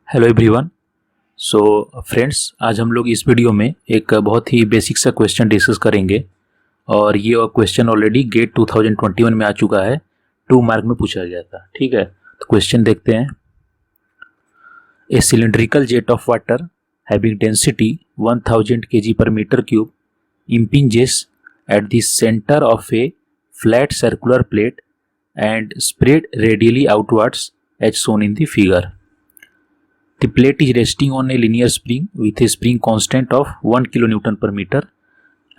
Hello everyone. So friends, आज हम लोग इस वीडियो में एक बहुत ही बेसिक सा क्वेश्चन डिस्कस करेंगे और ये क्वेश्चन ऑलरेडी गेट 2021 में आ चुका है। 2 मार्क में पूछा गया था। ठीक है, तो क्वेश्चन देखते हैं। ए cylindrical jet of water having density 1000 kg per meter cube impinges at the center of a flat circular plate and spread radially outwards as shown in the figure. The plate is resting on a linear spring with a spring constant of 1 kilonewton per meter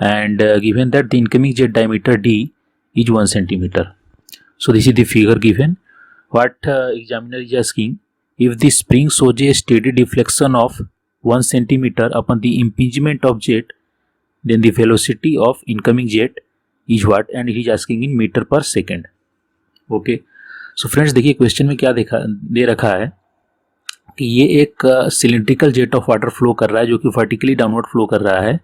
and given that the incoming jet diameter d is 1 centimeter. So this is the figure given. What examiner is asking, if the spring shows a steady deflection of 1 centimeter upon the impingement of jet, then the velocity of incoming jet is what, and he is asking in meter per second. Okay, so friends देखिए question में क्या दे रखा है कि ये एक cylindrical jet of water flow कर रहा है जो कि वर्टिकली डाउनवर्ड फ्लो कर रहा है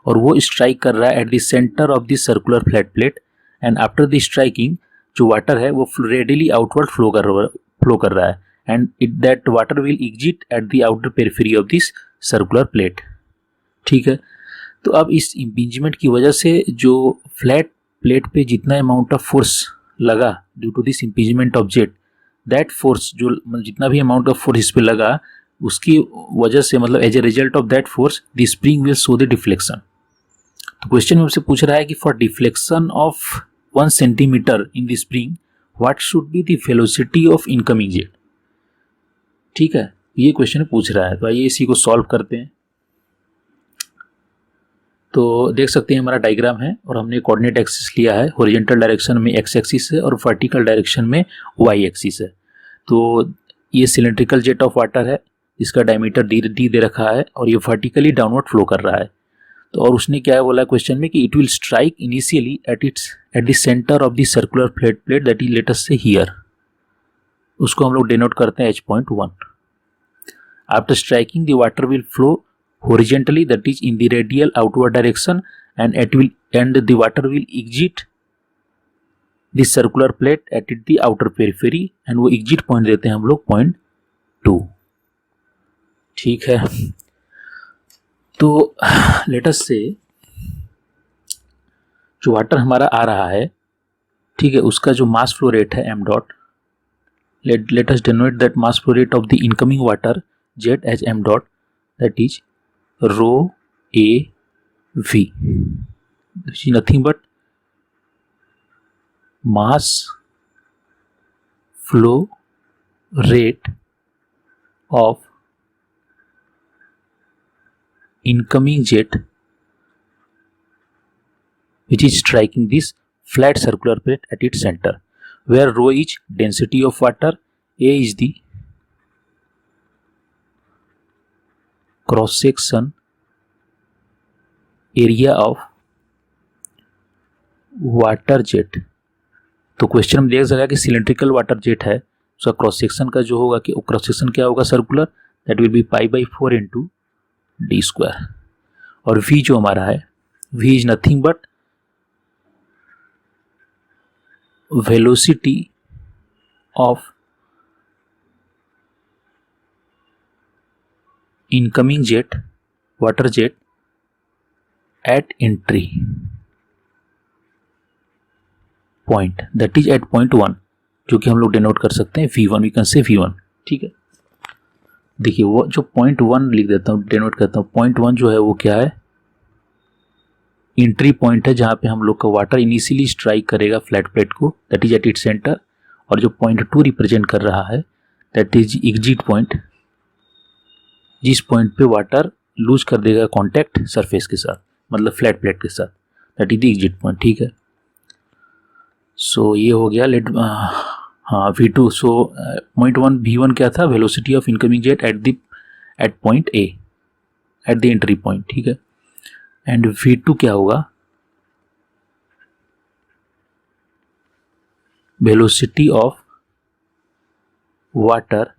और वो स्ट्राइक कर रहा है at the centre of the circular flat plate and after the striking जो वाटर है वो रेडिली आउटवर्ड फ्लो कर रहा है and that water will exit at the outer periphery of this circular plate. ठीक है, तो अब इस इम्पिंजमेंट की वजह से जो फ्लैट प्लेट पे जितना अमाउंट ऑफ फोर्स लगा due to this impingement of jet, that force जो जितना भी अमाउंट ऑफ फोर्स इस पे लगा उसकी वजह से मतलब as a result of that force the spring will show the deflection. तो क्वेश्चन में हमसे पूछ रहा है कि for deflection of 1 centimetre in the spring what should be the velocity of incoming jet. ठीक है, ये क्वेश्चन पूछ रहा है, तो आइए इसी को सॉल्व करते हैं। तो देख सकते हैं हमारा डायग्राम है और हमने कोऑर्डिनेट एक्सिस लिया है। हॉरिजॉन्टल डायरेक्शन में एक्स एक्सिस है और वर्टिकल डायरेक्शन में वाई एक्सिस है। तो ये सिलेंड्रिकल जेट ऑफ वाटर है, इसका डायमीटर डी दे रखा है और ये वर्टिकली डाउनवर्ड फ्लो कर रहा है। तो और उसने क्या बोला क्वेश्चन में कि it will strike initially at the centre of the circular plate that is late us से हियर। उसको हम लोग डिनोट करते हैं H.1। After striking the water will flow horizontally, that is in the radial outward direction, and the water will exit the circular plate at the outer periphery and वो exit point देते हैं हम लोग 0.2। ठीक है, तो let us say जो water हमारा आ रहा है, ठीक है, उसका जो मास फ्लो रेट है m dot, let us denote that mass flow rate of the incoming water jet as m dot, that is rho a v, which is nothing but mass flow rate of incoming jet which is striking this flat circular plate at its center, where rho is density of water, a is the cross section area of water jet. तो question में देख सका कि cylindrical water jet है, उसका cross section का जो होगा कि क्रॉस सेक्शन क्या होगा circular, that will be π/4 into D square. और v जो हमारा है, v is nothing but velocity of incoming jet, water jet at entry point, that is at 0.1, जो कि हम लोग डिनोट कर सकते हैं v1, we can say v1। ठीक है, देखिए वो जो 0.1 लिख देता हूँ, डिनोट करता हूँ। 0.1 जो है वो क्या है, एंट्री पॉइंट है जहाँ पे हम लोग का वाटर इनिशियली स्ट्राइक करेगा फ्लैट प्लेट को, that is at it centre. और जो 0.2 रिप्रेजेंट कर रहा है दैट इज एग्जिट पॉइंट, जिस पॉइंट पे वाटर लूज कर देगा कांटेक्ट सरफेस के साथ, मतलब फ्लैट प्लेट के साथ, that is the exit point. ठीक है, सो ये हो गया लेट हाँ v2। सो 0.1 v1 क्या था, velocity of incoming jet at point A, at the entry point. ठीक है, एंड v2 क्या होगा, velocity of water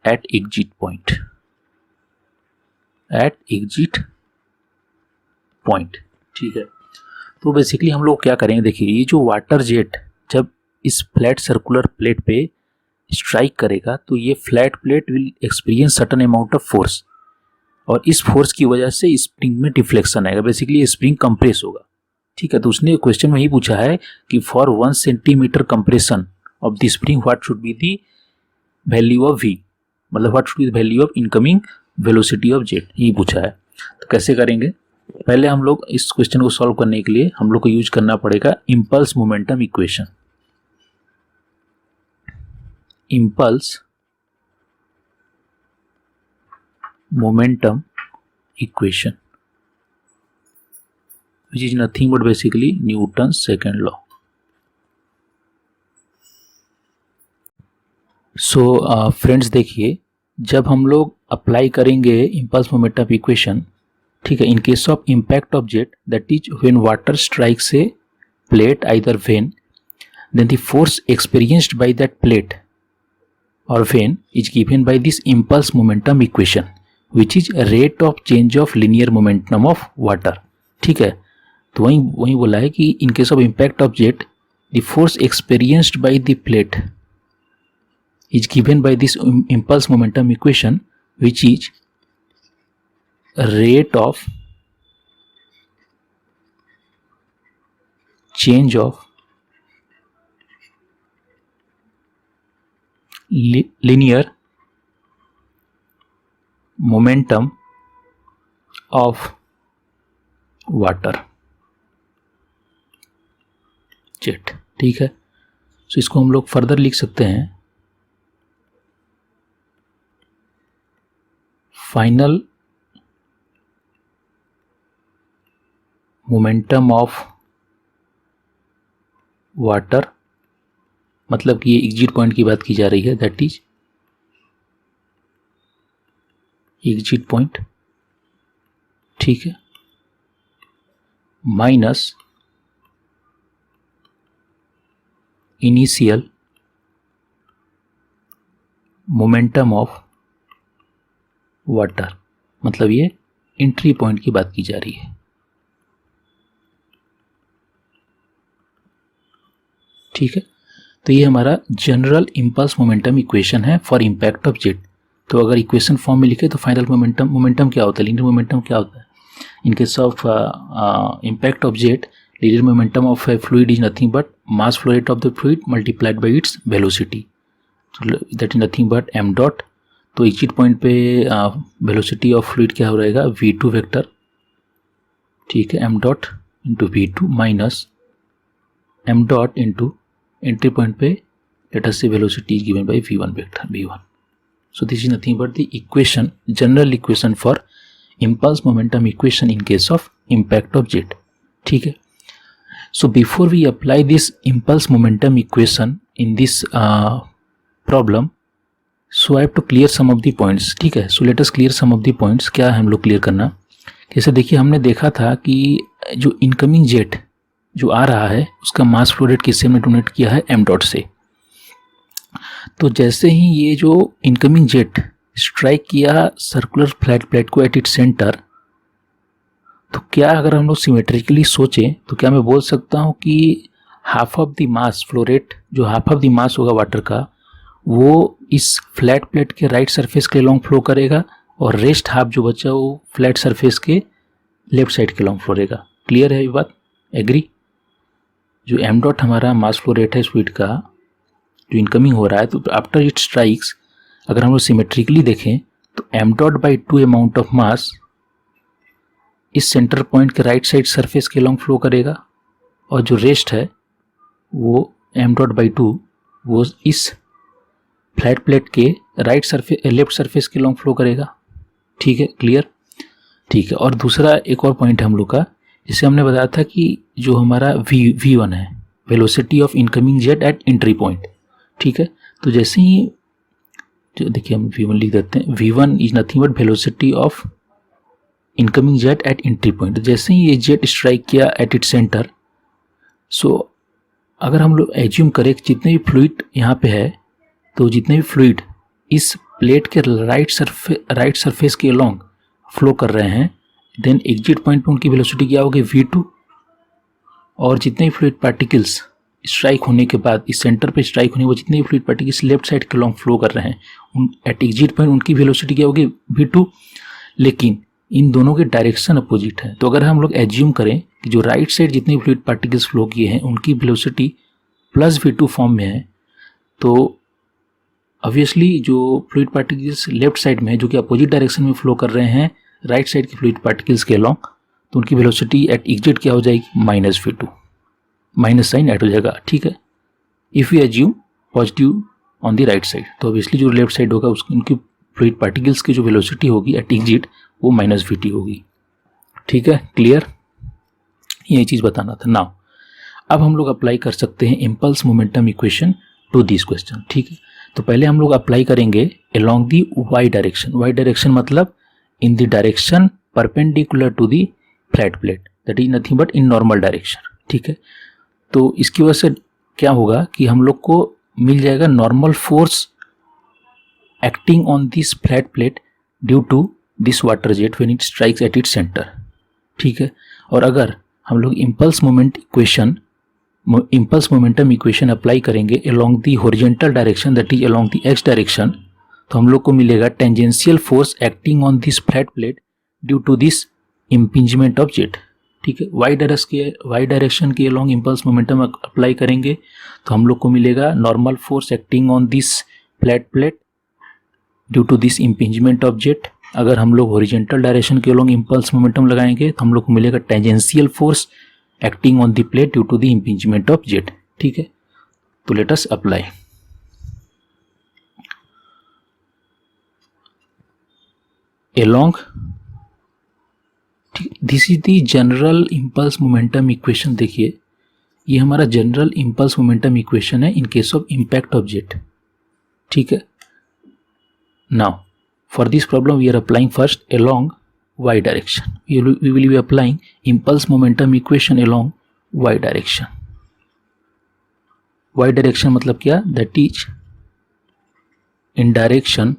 at exit point, at exit point. ठीक है, तो बेसिकली हम लोग क्या करेंगे, देखिए ये जो वाटर जेट जब इस फ्लैट सर्कुलर प्लेट पे स्ट्राइक करेगा तो ये flat plate will experience certain amount of force, और इस फोर्स की वजह से स्प्रिंग में डिफ्लेक्शन आएगा, बेसिकली स्प्रिंग कंप्रेस होगा। ठीक है, तो उसने क्वेश्चन में ही पूछा है कि for 1 centimetre compression of the spring what should be the value of v, मतलब what should be the value of incoming velocity of jet, यही पूछा है। तो कैसे करेंगे, पहले हम लोग इस क्वेश्चन को सॉल्व करने के लिए हम लोग को यूज करना पड़ेगा impulse momentum equation. Impulse momentum equation which is nothing but basically Newton's second law. So friends देखिए, जब हम लोग अप्लाई करेंगे इम्पल्स मोमेंटम इक्वेशन, ठीक है, in case of impact object that is when water strikes A plate either when, then the force experienced by that plate or vein is given by this impulse momentum equation which is rate of change of linear momentum of water। ठीक है, तो वही बोला है कि इन case of impact object the force experienced by the plate is given by this impulse momentum equation which is rate of change of linear momentum of water jet। ठीक है, सो इसको हम लोग फर्दर लिख सकते हैं, फाइनल मोमेंटम ऑफ वाटर, मतलब कि ये एग्जिट पॉइंट की बात की जा रही है, दैट इज एग्जिट पॉइंट। ठीक है, minus initial momentum of water, मतलब ये एंट्री पॉइंट की बात की जा रही है। ठीक है, तो ये हमारा जनरल इम्पल्स मोमेंटम इक्वेशन है फॉर इम्पैक्ट ऑफ जेट। तो अगर इक्वेशन फॉर्म में लिखे तो फाइनल मोमेंटम क्या होता है, लीनियर मोमेंटम क्या होता है, in case of impact of jet linear momentum of a fluid is nothing but mass flow rate of the fluid multiplied by its velocity, that is nothing but m dot. तो exit point पे velocity of fluid क्या हो रहेगा, v2 vector. ठीक है, m dot into v2 minus m dot into entry point पे let us से velocity is given by v1 vector v1। So this is nothing but the equation, general equation for impulse momentum equation in case of impact of jet. ठीक है, so before we apply this impulse momentum equation in this problem, so I have to clear some of the points. ठीक है, so let us clear some of the points. क्या है हम लोग clear करना, जैसे देखिए हमने देखा था कि जो इनकमिंग जेट जो आ रहा है उसका मास फ्लो रेट किससे हमने डोनेट किया है, एम डॉट से। तो जैसे ही ये जो इनकमिंग जेट स्ट्राइक किया सर्कुलर फ्लैट प्लेट को एट इट सेंटर, तो क्या अगर हम लोग सिमेट्रिकली सोचें तो क्या मैं बोल सकता हूँ कि half of the mass flow rate, जो हाफ ऑफ द मास होगा वाटर का, वो इस फ्लैट प्लेट के राइट सरफेस के लॉन्ग फ्लो करेगा और रेस्ट हाफ जो बचा वो फ्लैट सरफेस के लेफ्ट साइड के लॉन्ग फ्लो रहेगा। क्लियर है ये बात, एग्री? जो एम डॉट हमारा मास फ्लो रेट है फ्लूइड का जो इनकमिंग हो रहा है, तो आफ्टर इट स्ट्राइक्स अगर हम लोग सिमेट्रिकली देखें तो m dot by 2 amount of mass इस सेंटर पॉइंट के राइट साइड सरफेस के लॉन्ग फ्लो करेगा, और जो रेस्ट है वो एम डॉट बाई 2 वो इस फ्लैट प्लेट के राइट सरफेस लेफ्ट सरफेस के लॉन्ग फ्लो करेगा। ठीक है, क्लियर? ठीक है, और दूसरा एक और पॉइंट है हम लोग का, जिसे हमने बताया था कि जो हमारा v1 है, velocity of incoming jet eight entry point. ठीक है, तो जैसे ही जो देखिए हम v1 लिख देते हैं, v1 is nothing but velocity of incoming jet eight entry point. जैसे ही ये जेट स्ट्राइक किया एट इट सेंटर, सो अगर हम लोग एज्यूम करें कि जितने भी फ्लूइड यहाँ पे है, तो जितने भी फ्लूइड इस प्लेट के राइट सरफेस के अलोंग फ्लो कर रहे हैं, देन एग्जिट पॉइंट पे उनकी वेलोसिटी क्या होगी, v2, और जितने भी फ्लूइड पार्टिकल्स स्ट्राइक होने के बाद, इस सेंटर पे स्ट्राइक होने के बाद जितने भी फ्लूइड पार्टिकल्स लेफ्ट साइड के लॉन्ग फ्लो कर रहे हैं, उन एट एग्जिट पॉइंट उनकी वेलोसिटी क्या होगी, v2। लेकिन इन दोनों के डायरेक्शन अपोजिट है, तो अगर हम लोग एज्यूम करें कि जो राइट साइड जितने फ्लूइड पार्टिकल्स फ्लो किए हैं उनकी वेलोसिटी प्लस v2 फॉर्म में है, तो ऑब्वियसली जो फ्लूइड पार्टिकल्स लेफ्ट साइड में है जो कि अपोजिट डायरेक्शन में फ्लो कर रहे हैं राइट साइड के फ्लूइड पार्टिकल्स के अलॉन्ग, तो उनकी वेलोसिटी एट एग्जिट क्या हो जाएगी, -v2, माइनस साइन ऐड हो जाएगा, ठीक है। If you assume positive on the right side, तो ऑब्वियसली जो लेफ्ट साइड होगा उसकी उनकी फ्लूइड पार्टिकल्स की जो वेलोसिटी होगी एट एग्जिट वो -vt होगी, ठीक है, क्लियर। यही चीज़ बताना था। नाउ अब हम लोग अप्लाई कर सकते हैं impulse momentum equation to this question, ठीक है। तो पहले हम लोग अप्लाई करेंगे along the Y direction. Y direction मतलब in the direction perpendicular to the flat plate, that is nothing but in normal direction, ठीक है। तो इसकी वजह से क्या होगा कि हम लोग को मिल जाएगा normal force acting on this flat plate due to this water jet when it strikes at its centre, ठीक है। और अगर हम लोग इम्पल्स मोमेंटम इक्वेशन अप्लाई करेंगे along the horizontal direction, that is along the x direction, तो हम लोग को मिलेगा tangential force acting on this flat plate due to this impingement of jet, ठीक है। वाई डायरेक्शन के अलोंग इम्पल्स मोमेंटम अप्लाई करेंगे तो हम लोग को मिलेगा normal force acting on this flat plate due to this impingement of jet. अगर हम लोग हॉरिजॉन्टल डायरेक्शन के अलोंग इम्पल्स मोमेंटम लगाएंगे तो हम लोग को मिलेगा tangential force acting on the plate due to the impingement of jet, ठीक है। तो let us apply. Along, this is the general impulse momentum equation. देखिए ये हमारा जनरल इम्पल्स मोमेंटम इक्वेशन है in case of impact of jet, ठीक है। Now for this problem we are applying first along y direction. We will be applying impulse momentum equation along y direction. Y direction मतलब क्या, that is in direction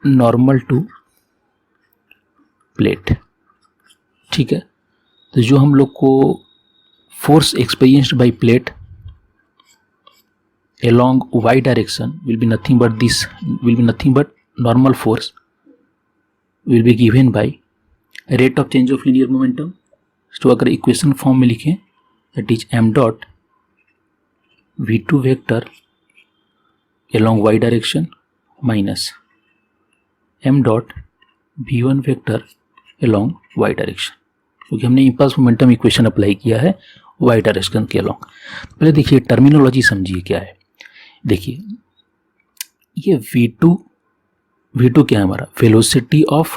normal to plate, ठीक है। तो जो हम लोग को force experienced by plate along y direction will be nothing but normal force will be given by rate of change of linear momentum. तो अगर इक्वेशन फॉर्म में लिखें that is m dot v2 vector along y direction minus m dot v1 vector along y direction, क्योंकि हमने impulse momentum equation apply किया है y direction के along. पहले देखिए टर्मिनोलॉजी समझिए क्या है। देखिए ये v2 क्या है हमारा, velocity of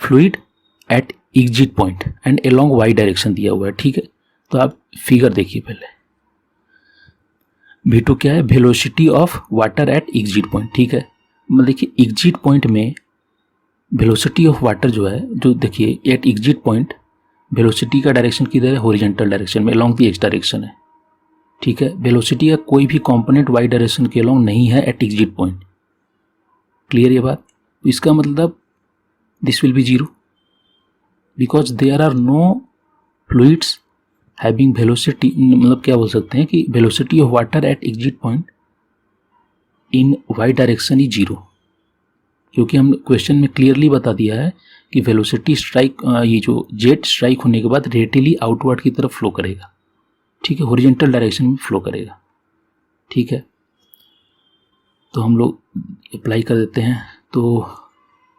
fluid at exit point and along y direction दिया हुआ है, ठीक है। तो आप फिगर देखिए पहले, v2 क्या है, velocity of water at exit point, ठीक है। मतलब देखिए एग्जिट पॉइंट में वेलोसिटी ऑफ वाटर जो है, जो देखिए एट एग्जिट पॉइंट वेलोसिटी का डायरेक्शन किधर है, हॉरिजॉन्टल डायरेक्शन में अलोंग दी एक्स डायरेक्शन है, ठीक है। वेलोसिटी का कोई भी कंपोनेंट वाई डायरेक्शन के अलोंग नहीं है एट एग्जिट पॉइंट, क्लियर ये बात। तो इसका मतलब this will be zero because there are no fluids having velocity, मतलब क्या बोल सकते हैं कि velocity of water at exit point in y direction is zero, क्योंकि हम क्वेश्चन में क्लियरली बता दिया है कि वेलोसिटी स्ट्राइक, ये जो जेट स्ट्राइक होने के बाद रेडियली आउटवर्ड की तरफ फ्लो करेगा, ठीक है, हॉरिजॉन्टल डायरेक्शन में फ्लो करेगा, ठीक है। तो हम लोग अप्लाई कर देते हैं। तो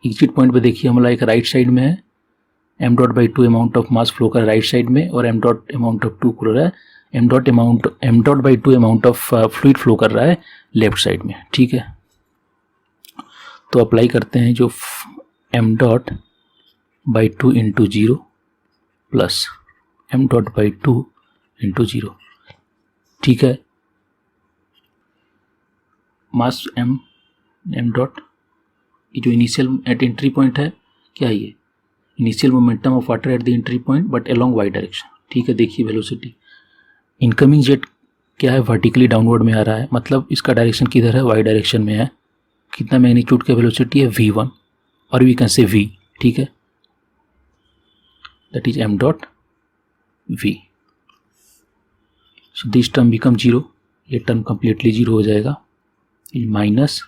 एग्जिट पॉइंट पे देखिए हमारा एक राइट साइड में है, m dot by 2 amount of mass flow कर राइट साइड में, और m डॉट अमाउंट ऑफ 2 कर रहा है, m dot by 2 amount of fluid flow कर रहा है लेफ्ट साइड में, ठीक है। तो अप्लाई करते हैं जो m dot by 2 into 0 plus m dot by 2 into 0, ठीक है। मास m डॉट, ये जो इनिशियल एट एंट्री पॉइंट है क्या है, ये initial momentum of water at the entry point but along y direction, ठीक है। देखिए वेलोसिटी इनकमिंग जेट क्या है, वर्टिकली डाउनवर्ड में आ रहा है, मतलब इसका डायरेक्शन किधर है, वाई डायरेक्शन में है। कितना मैग्नीट्यूड का वेलोसिटी है v1 और वी कैन से v, ठीक है। that is m dot v. So this term become 0, ये टर्म completely 0 हो जाएगा, माइनस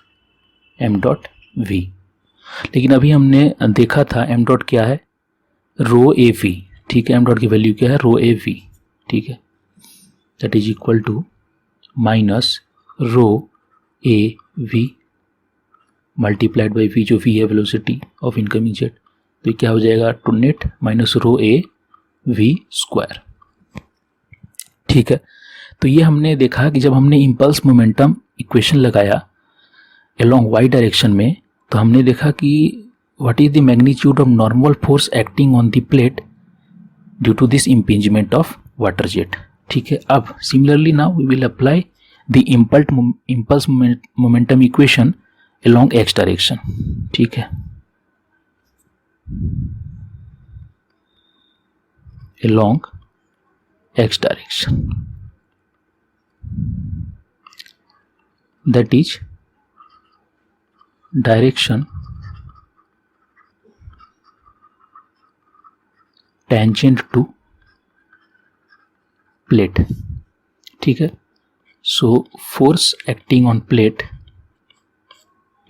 m dot v. लेकिन अभी हमने देखा था m डॉट क्या है, रो ए वी, ठीक है, m डॉट की वैल्यू क्या है, रो ए वी, ठीक है, that is equal to minus rho A v multiplied by v, जो वी है वेलोसिटी ऑफ इनकमिंग जेट, तो क्या हो जाएगा, to net minus rho A V square, ठीक है. तो ये हमने देखा कि जब हमने इम्पल्स मोमेंटम इक्वेशन लगाया अलोंग वाई डायरेक्शन में, तो हमने देखा कि what is the magnitude of normal force acting on the plate due to this impingement of water jet, ठीक है. अब similarly now we will apply the impulse momentum equation along x direction, ठीक है, along x direction, that is direction tangent to plate, ठीक है. So force acting on plate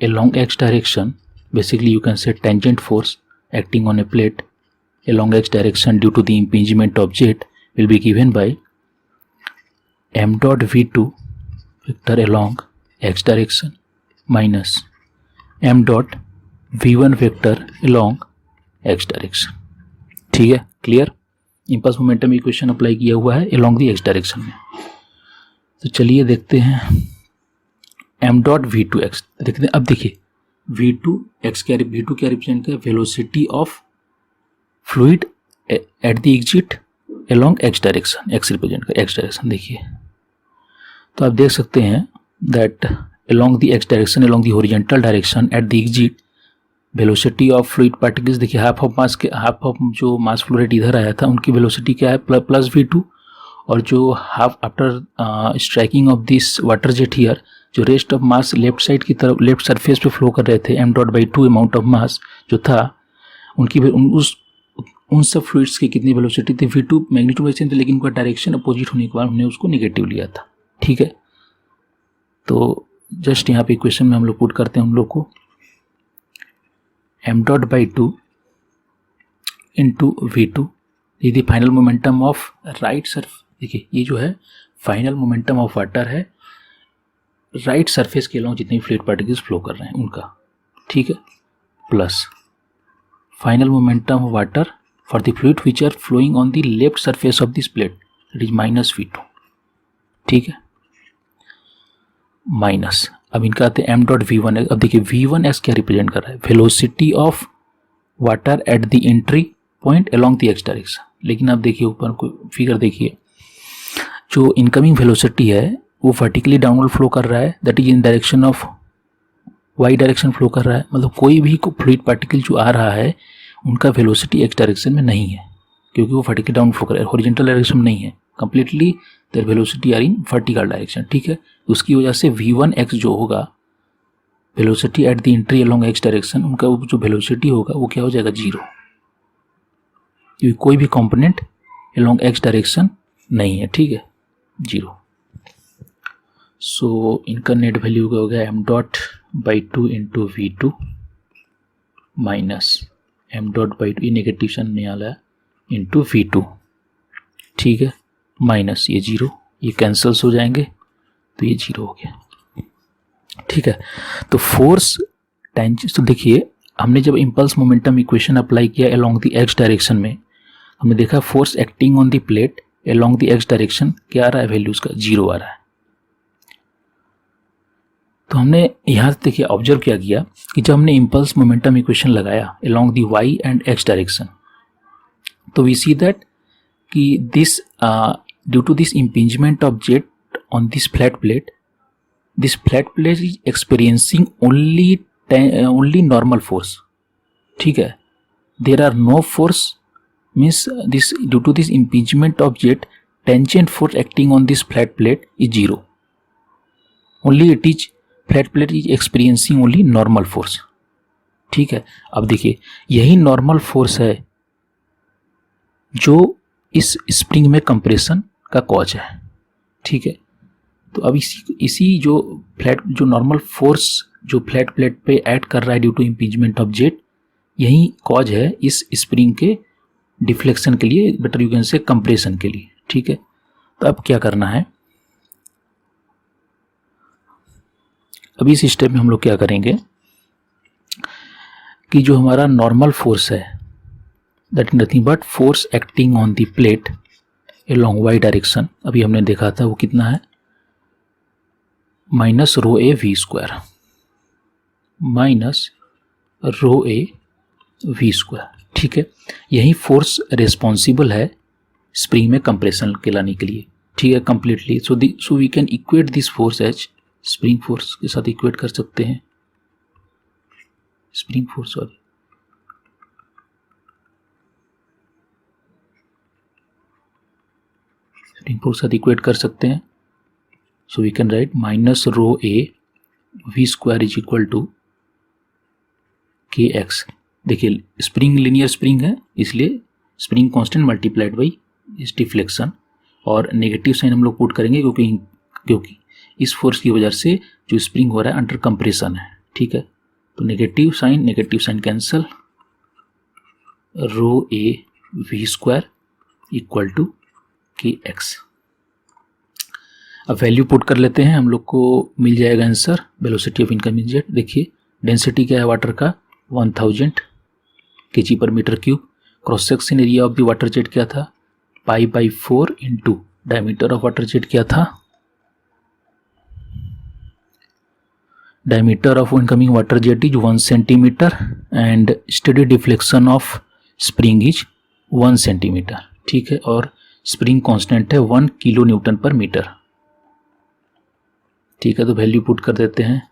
along x direction, basically you can say tangent force acting on a plate along x direction due to the impingement of jet will be given by m dot v2 vector along x direction minus m dot v1 vector along x direction, ठीक है, clear. Impulse momentum equation apply किया हुआ है along the x direction में. तो चलिए देखते हैं m dot v two x, देखते हैं. अब देखिए वी टू एक्स क्या, वी टू क्या रिप्रेजेंट करता है, velocity of fluid at the exit along x direction, x represent कर एक्स डायरेक्शन. देखिए तो आप देख सकते हैं that along the x direction, along the horizontal direction at the exit velocity of fluid particles, देखिए हाफ ऑफ मास के, half of जो मास फ्लो रेट इधर आया था उनकी वेलोसिटी क्या है, प्लस वी टू, और जो half after striking of this water jet here, जो rest of mass left side की तरफ, लेफ्ट सरफेस पे फ्लो कर रहे थे, m dot by 2 amount of मास जो था उनकी, उन सब फ्लूइड्स की कितनी वेलोसिटी थी, v2 मैग्नीट्यूड वैसे थे, लेकिन उनका डायरेक्शन अपोजिट होने के बाद हमने उसको निगेटिव लिया था, ठीक है. तो जस्ट यहाँ पे इक्वेशन में हम लोग पुट करते हैं उन लोग को, m dot by 2 into v2, ये final momentum of right surf, देखिए ये जो है फाइनल मोमेंटम ऑफ वाटर है राइट सरफेस के अलोंग जितने फ्लूइड पार्टिकल्स फ्लो कर रहे हैं उनका, ठीक है, plus final momentum of water for the fluid which are flowing on the left surface of this plate, that is minus v2, ठीक है, माइनस. अब इनका आते हैं m डॉट v1 एक्स. अब देखिए v1 क्या रिप्रेजेंट कर रहा है, velocity of water at the entry point along the x direction. लेकिन आप देखिए ऊपर को फिगर देखिए, जो इनकमिंग वेलोसिटी है वो वर्टिकली डाउनवर्ड फ्लो कर रहा है, that is in direction of y direction flow कर रहा है. मतलब कोई भी फ्लूइड पार्टिकल जो आ रहा है उनका वेलोसिटी एक्स डायरेक्शन में नहीं है, क्योंकि वो वर्टिकली डाउन फ्लो कर रहा है, हॉरिजॉन्टल डायरेक्शन में नहीं है, completely there velocity are in vertical direction, ठीक है. उसकी वजह से v1 एक्स जो होगा, velocity at the entry along x direction, उनका जो वेलोसिटी होगा वो क्या हो जाएगा, 0, क्योंकि कोई भी कंपोनेंट अलोंग एक्स डायरेक्शन नहीं है, ठीक है, 0. सो इनका नेट वैल्यू का हो गया m dot by 2 into v two minus m dot by 2, ये नेगेटिव साइन नहीं आ रहा है, इंटू वी टू, ठीक है, माइनस ये 0, ये कैंसल्स हो जाएंगे तो ये 0 हो गया, ठीक है. तो फोर्स टेंजेंट, तो देखिए हमने जब इम्पल्स मोमेंटम इक्वेशन अप्लाई किया अलोंग द एक्स डायरेक्शन में, हमने देखा force acting on the plate along the x direction क्या आ रहा है, वैल्यूज का 0 आ रहा है. तो हमने यहाँ से देखिए ऑब्जर्व क्या किया कि जब हमने इम्पल्स मोमेंटम इक्वेशन लगाया along the y and x direction, तो वी सी दैट कि this due to this impingement of jet on this flat plate is experiencing only normal force, ठीक है. There are no force, means this due to this impingement of jet tangent force acting on this flat plate is 0, only it is flat plate is experiencing only normal force, ठीक है. अब देखिए यही normal force है जो इस spring में compression का कॉज है। ठीक है, तो अब इसी जो नॉर्मल फोर्स जो फ्लैट प्लेट पे ऐड कर रहा है due to impingement of jet, यही कॉज है इस स्प्रिंग के डिफ्लेक्शन के लिए, better you can say compression के लिए। ठीक है, तो अब क्या करना है, अभी इस स्टेप में हम लोग क्या करेंगे कि जो हमारा नॉर्मल फोर्स है that is nothing but force acting on the plate along y direction, अभी हमने देखा था वो कितना है, minus rho A V square, minus rho A V square. ठीक है, यही फोर्स रिस्पॉन्सिबल है स्प्रिंग में कंप्रेशन के लाने के लिए। ठीक है, completely so we can equate this force as spring force के साथ इक्वेट कर सकते हैं, spring force sorry, spring force साथ इक्वेट कर सकते हैं। So we can write minus rho A V square is equal to के एक्स। देखिए स्प्रिंग लीनियर स्प्रिंग है, इसलिए स्प्रिंग कांस्टेंट मल्टीप्लाइड बाई इस डिफ्लेक्शन, और नेगेटिव साइन हम लोग पुट करेंगे क्योंकि इस फोर्स की वजह से जो स्प्रिंग हो रहा है अंडर कंप्रेशन है। ठीक है, तो negative sign cancel, rho A V square equal to के एक्स। अब वैल्यू पुट कर लेते हैं, हम लोग को मिल जाएगा answer velocity of incoming jet. देखिए डेंसिटी क्या है वाटर का 1000 kg पर metre cube, cross section area of the water jet क्या था π/4 into diameter of water jet क्या था, diameter of incoming water jet is 1 centimetre and steady deflection of spring is 1 centimetre. ठीक है, और स्प्रिंग कांस्टेंट है 1 kilo Newton पर metre. ठीक है, तो वैल्यू पुट कर देते हैं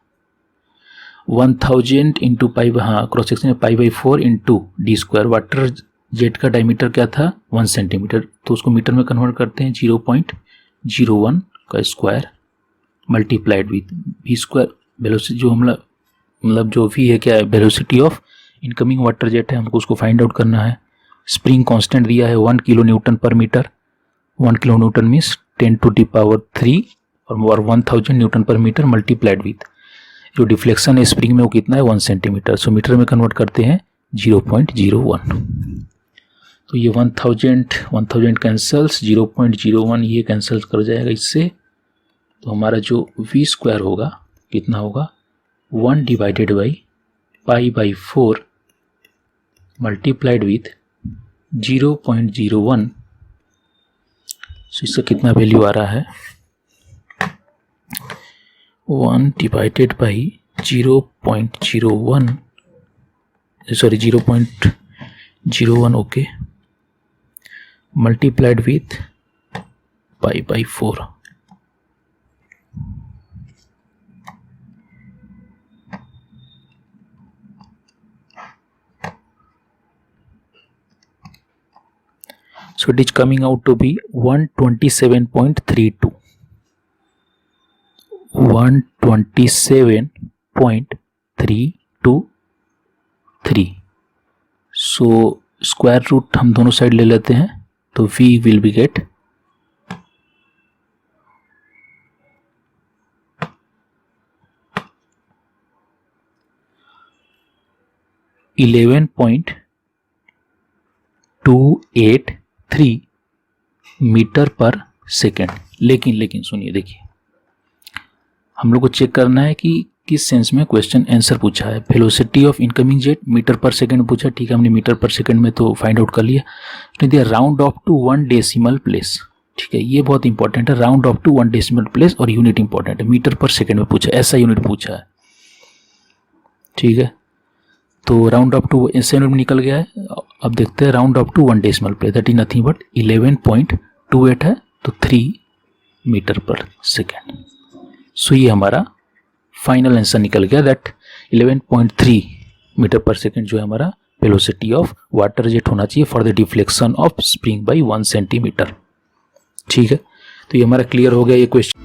1000 इंटू पाई, हाँ क्रॉस सेक्शन है π/4 into D square, water jet का डायमीटर क्या था 1 सेंटीमीटर, तो उसको मीटर में कन्वर्ट करते हैं 0.01 का square multiplied with v square, velocity जो मतलब जो वी है क्या है velocity of incoming water jet है, हमको उसको फाइंड आउट करना है। स्प्रिंग कांस्टेंट दिया है 1 किलो न्यूटन पर मीटर, 1 किलो न्यूटन मीन्स 10⁻³ और 1000 न्यूटन पर मीटर मल्टीप्लाइड विथ जो डिफ्लेक्शन है स्प्रिंग में वो कितना है 1 सेंटीमीटर, सो मीटर में कन्वर्ट करते हैं 0.01। तो ये 1000 कैंसल्स, 0.01 ये कैंसल कर जाएगा इससे, तो हमारा जो वी स्क्वायर होगा कितना होगा 1 divided by π/4 multiplied with 0.01। So इसका कितना वैल्यू आ रहा है 1 divided by 0.01 sorry 0.01 okay multiplied with π/4। So it is coming out to be 127.32. 127.323। So square root हम दोनों साइड ले लेते हैं, तो v will be get 11.283 metre per second. लेकिन सुनिए, देखिए हम लोग को चेक करना है कि किस सेंस में क्वेश्चन आंसर पूछा है। Velocity of incoming jet metre per second पूछा, ठीक है हमने मीटर पर सेकंड में तो फाइंड आउट कर लिया। उसने दिया round off to 1 decimal place, ठीक है ये बहुत इंपॉर्टेंट है, round off to 1 decimal place, और यूनिट इंपॉर्टेंट है, मीटर पर सेकंड में पूछा, ऐसा यूनिट पूछा है, ठीक है। तो राउंड ऑफ टू ऐसे यूनिट में निकल गया है। अब देखते हैं round off to 1 decimal place, that is nothing but 11.28 है, तो 3 मीटर पर सेकेंड। सो ये हमारा फाइनल आंसर निकल गया, दैट 11.3 मीटर पर सेकेंड जो है हमारा वेलोसिटी ऑफ वाटर जेट होना चाहिए for the deflection of spring by 1 centimetre, ठीक है। तो ये हमारा क्लियर हो गया ये क्वेश्चन।